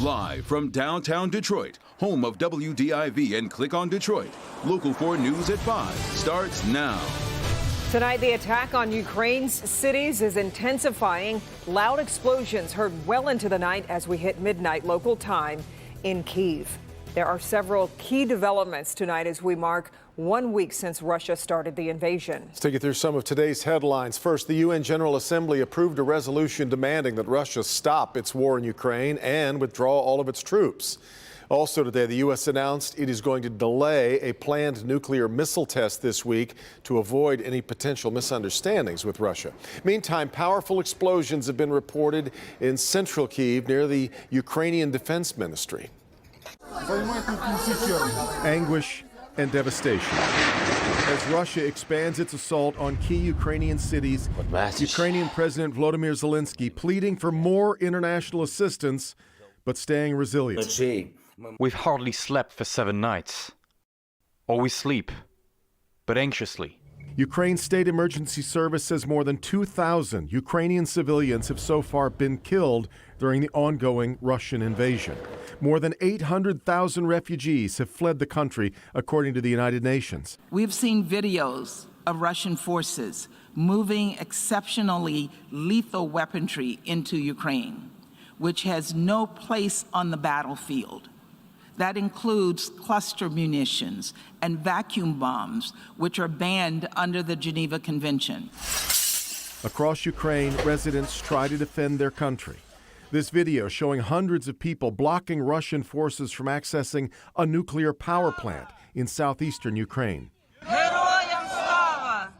Live from downtown Detroit, home of WDIV and Click on Detroit, Local 4 News at 5 starts now. Tonight, the attack on Ukraine's cities is intensifying. Loud explosions heard well into the night as we hit midnight local time in Kyiv. There are several key developments tonight as we mark 1 week since Russia started the invasion. Let's take you through some of today's headlines. First, the UN General Assembly approved a resolution demanding that Russia stop its war in Ukraine and withdraw all of its troops. Also today, the U.S. announced it is going to delay a planned nuclear missile test this week to avoid any potential misunderstandings with Russia. Meantime, powerful explosions have been reported in central Kyiv near the Ukrainian Defense Ministry. Anguish and devastation as Russia expands its assault on key Ukrainian cities. Ukrainian President Volodymyr Zelensky pleading for more international assistance, but staying resilient. We've hardly slept for 7 nights. Or we sleep, but anxiously. Ukraine's State Emergency Service says more than 2,000 Ukrainian civilians have so far been killed during the ongoing Russian invasion. More than 800,000 refugees have fled the country, according to the United Nations. We've seen videos of Russian forces moving exceptionally lethal weaponry into Ukraine, which has no place on the battlefield. That includes cluster munitions and vacuum bombs, which are banned under the Geneva Convention. Across Ukraine, residents try to defend their country. This video showing hundreds of people blocking Russian forces from accessing a nuclear power plant in southeastern Ukraine.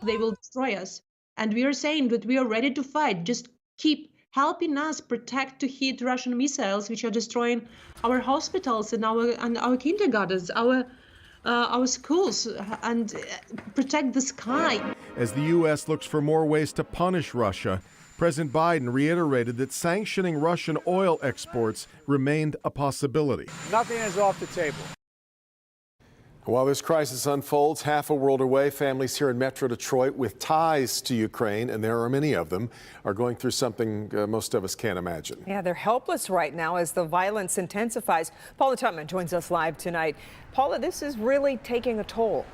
They will destroy us. And we are saying that we are ready to fight. Just keep helping us protect to hit Russian missiles, which are destroying our hospitals and our kindergartens, our schools, and protect the sky. As the U.S. looks for more ways to punish Russia, President Biden reiterated that sanctioning Russian oil exports remained a possibility. Nothing is off the table. While this crisis unfolds, half a world away, families here in Metro Detroit with ties to Ukraine, and there are many of them, are going through something most of us can't imagine. Yeah, they're helpless right now as the violence intensifies. Paula Tutman joins us live tonight. Paula, this is really taking a toll.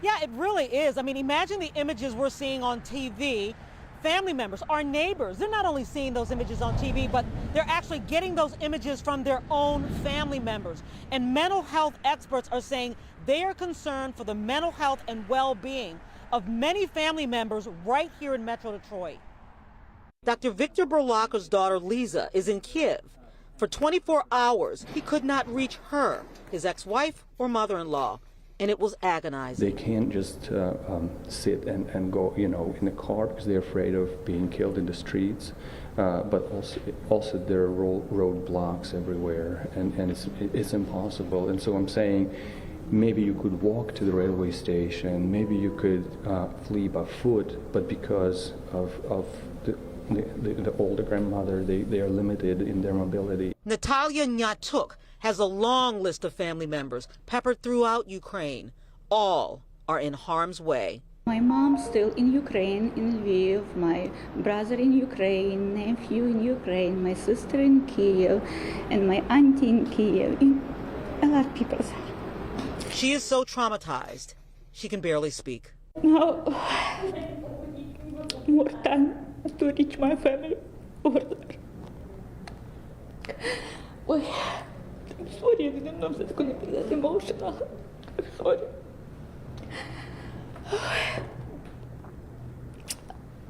Yeah, it really is. I mean, imagine the images we're seeing on TV. Family members, our neighbors, they're not only seeing those images on TV, but they're actually getting those images from their own family members. And mental health experts are saying they are concerned for the mental health and well-being of many family members right here in Metro Detroit. Dr. Victor Berlacker's daughter, Lisa, is in Kyiv. For 24 hours, he could not reach her, his ex-wife, or mother-in-law. And it was agonizing. They can't just sit and go, in the car because they're afraid of being killed in the streets. But also there are roadblocks everywhere, and it's impossible. And so I'm saying, maybe you could walk to the railway station, maybe you could flee by foot, but because of the older grandmother, they are limited in their mobility. Natalia Nyatuk has a long list of family members peppered throughout Ukraine. All are in harm's way. My mom's still in Ukraine, in Lviv, my brother in Ukraine, nephew in Ukraine, my sister in Kyiv, and my auntie in Kyiv. A lot of people. She is so traumatized, she can barely speak. Now, more time to reach my family over there. I'm sorry, I didn't know that's going to be that emotional. I'm sorry.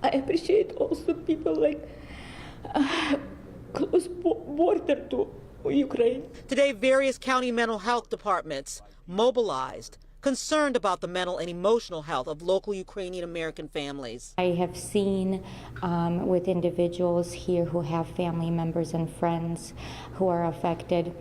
I appreciate also people like close border to Ukraine. Today, various county mental health departments mobilized, concerned about the mental and emotional health of local Ukrainian American families. I have seen with individuals here who have family members and friends who are affected,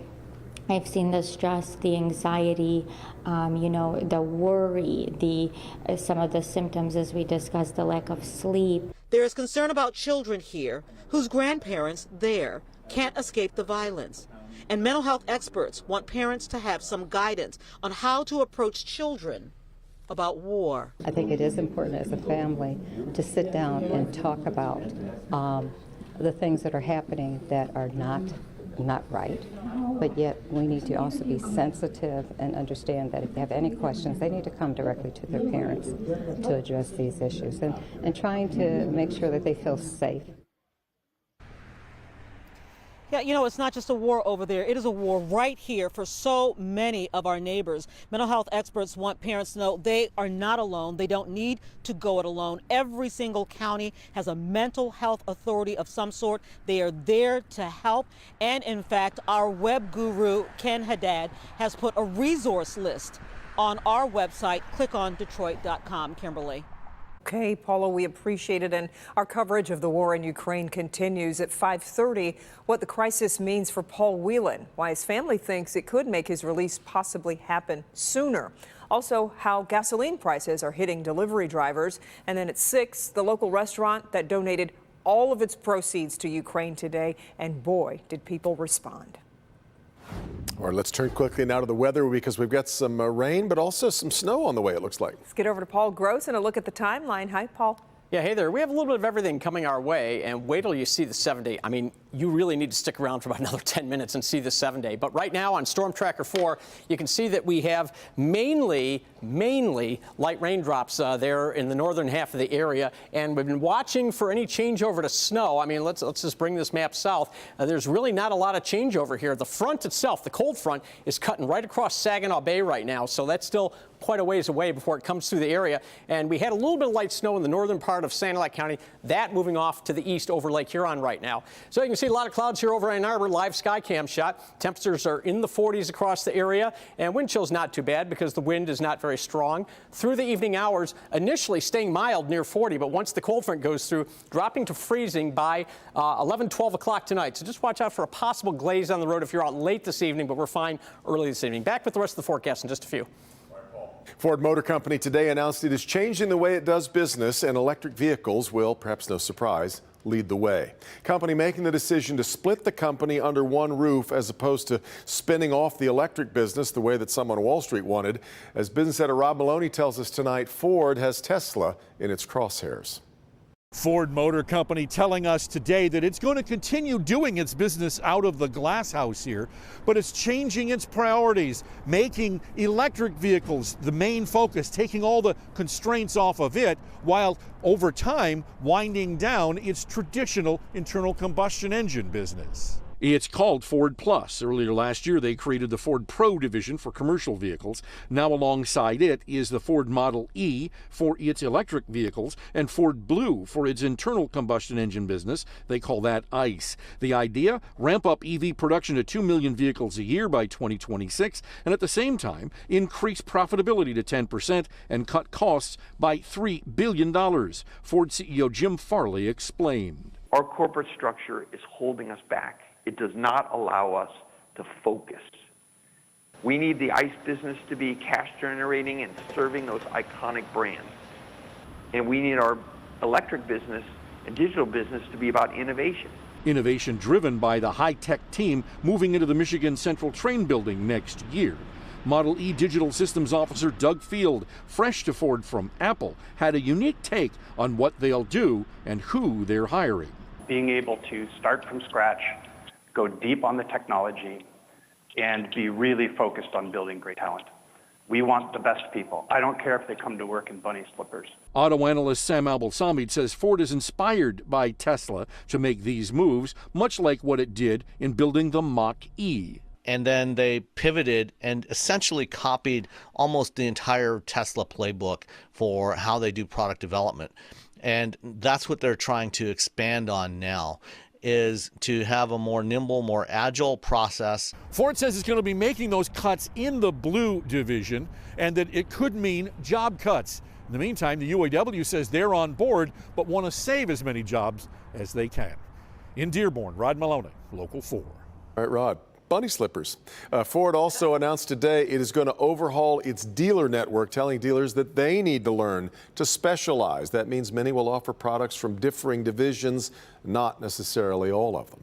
I've seen the stress, the anxiety, the worry, some of the symptoms as we discussed, the lack of sleep. There is concern about children here whose grandparents there can't escape the violence. And mental health experts want parents to have some guidance on how to approach children about war. I think it is important as a family to sit down and talk about the things that are happening that are not right. But yet we need to also be sensitive and understand that if they have any questions, they need to come directly to their parents to address these issues and trying to make sure that they feel safe. Yeah, you know, it's not just a war over there. It is a war right here for so many of our neighbors. Mental health experts want parents to know they are not alone. They don't need to go it alone. Every single county has a mental health authority of some sort. They are there to help. And in fact, our web guru, Ken Haddad, has put a resource list on our website, clickondetroit.com. Kimberly. Okay, Paula, we appreciate it. And our coverage of the war in Ukraine continues at 5:30. What the crisis means for Paul Whelan, why his family thinks it could make his release possibly happen sooner. Also, how gasoline prices are hitting delivery drivers. And then at 6, the local restaurant that donated all of its proceeds to Ukraine today. And boy, did people respond. All right, let's turn quickly now to the weather because we've got some rain, but also some snow on the way, it looks like. Let's get over to Paul Gross and a look at the timeline. Hi, Paul. Yeah, hey there. We have a little bit of everything coming our way, and wait till you see the 7-day. I mean, you really need to stick around for about another 10 minutes and see the 7-day. But right now on Storm Tracker 4, you can see that we have mainly light raindrops there in the northern half of the area, and we've been watching for any changeover to snow. I mean, let's just bring this map south. There's really not a lot of changeover here. The front itself, the cold front, is cutting right across Saginaw Bay right now, so that's still quite a ways away before it comes through the area. And we had a little bit of light snow in the northern part of Sanilac County, that moving off to the east over Lake Huron right now. So you can see a lot of clouds here over Ann Arbor, live sky cam shot. Temperatures are in the 40s across the area, and wind chill's not too bad because the wind is not very strong. Through the evening hours, initially staying mild near 40, but once the cold front goes through, dropping to freezing by 11, 12 o'clock tonight. So just watch out for a possible glaze on the road if you're out late this evening, but we're fine early this evening. Back with the rest of the forecast in just a few. Ford Motor Company today announced it is changing the way it does business, and electric vehicles will, perhaps no surprise, lead the way. Company making the decision to split the company under one roof as opposed to spinning off the electric business the way that some on Wall Street wanted. As business editor Rob Maloney tells us tonight, Ford has Tesla in its crosshairs. Ford Motor Company telling us today that it's going to continue doing its business out of the glass house here, but it's changing its priorities, making electric vehicles the main focus, taking all the constraints off of it, while over time winding down its traditional internal combustion engine business. It's called Ford Plus. Earlier last year, they created the Ford Pro division for commercial vehicles. Now alongside it is the Ford Model E for its electric vehicles and Ford Blue for its internal combustion engine business. They call that ICE. The idea, ramp up EV production to 2 million vehicles a year by 2026 and at the same time increase profitability to 10% and cut costs by $3 billion. Ford CEO Jim Farley explained. Our corporate structure is holding us back. It does not allow us to focus. We need the ICE business to be cash generating and serving those iconic brands. And we need our electric business and digital business to be about innovation. Innovation driven by the high-tech team moving into the Michigan Central Train Building next year. Model E Digital Systems Officer Doug Field, fresh to Ford from Apple, had a unique take on what they'll do and who they're hiring. Being able to start from scratch, go deep on the technology, and be really focused on building great talent. We want the best people. I don't care if they come to work in bunny slippers. Auto analyst Sam Al-Balsamid says Ford is inspired by Tesla to make these moves, much like what it did in building the Mach-E. And then they pivoted and essentially copied almost the entire Tesla playbook for how they do product development. And that's what they're trying to expand on now, is to have a more nimble, more agile process. Ford says it's going to be making those cuts in the Blue division and that it could mean job cuts. In the meantime, the UAW says they're on board but want to save as many jobs as they can. In Dearborn, Rod Maloney, Local 4. All right, Rod. Bunny slippers. Ford also announced today it is going to overhaul its dealer network, telling dealers that they need to learn to specialize. That means many will offer products from differing divisions, not necessarily all of them.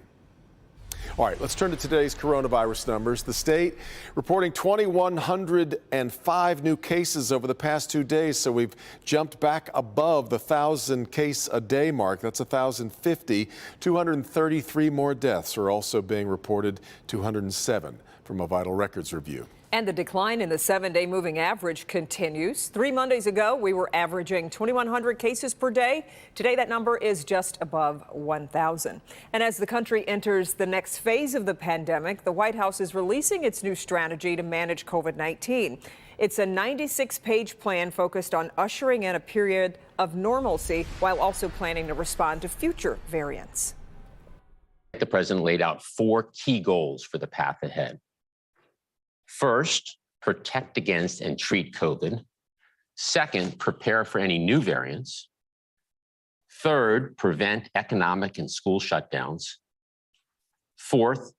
All right, let's turn to today's coronavirus numbers. The state reporting 2,105 new cases over the past 2 days, so we've jumped back above the 1,000 case a day mark. That's 1,050. 233 more deaths are also being reported, 207 from a Vital Records review. And the decline in the 7-day moving average continues. 3 Mondays ago, we were averaging 2,100 cases per day. Today, that number is just above 1,000. And as the country enters the next phase of the pandemic, the White House is releasing its new strategy to manage COVID-19. It's a 96-page plan focused on ushering in a period of normalcy while also planning to respond to future variants. The president laid out 4 key goals for the path ahead. First, protect against and treat COVID. Second, prepare for any new variants. Third, prevent economic and school shutdowns. Fourth,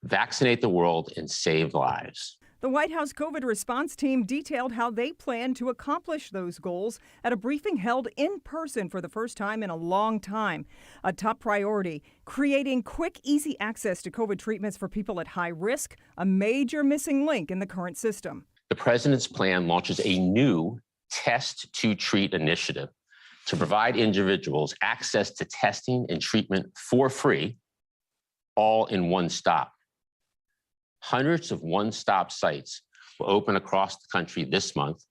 vaccinate the world and save lives. The White House COVID response team detailed how they plan to accomplish those goals at a briefing held in person for the first time in a long time. A top priority, creating quick, easy access to COVID treatments for people at high risk, a major missing link in the current system. The president's plan launches a new Test to Treat initiative to provide individuals access to testing and treatment for free, all in one stop. Hundreds of one-stop sites will open across the country this month,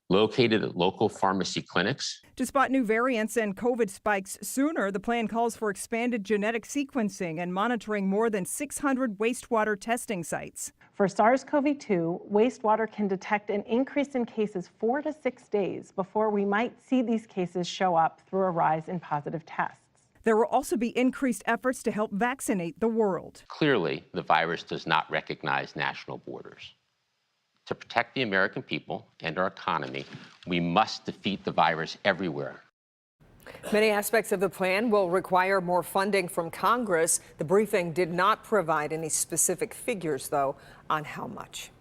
located at local pharmacy clinics. To spot new variants and COVID spikes sooner, the plan calls for expanded genetic sequencing and monitoring more than 600 wastewater testing sites. For SARS-CoV-2, wastewater can detect an increase in cases 4 to 6 days before we might see these cases show up through a rise in positive tests. There will also be increased efforts to help vaccinate the world. Clearly, the virus does not recognize national borders. To protect the American people and our economy, we must defeat the virus everywhere. Many aspects of the plan will require more funding from Congress. The briefing did not provide any specific figures, though, on how much.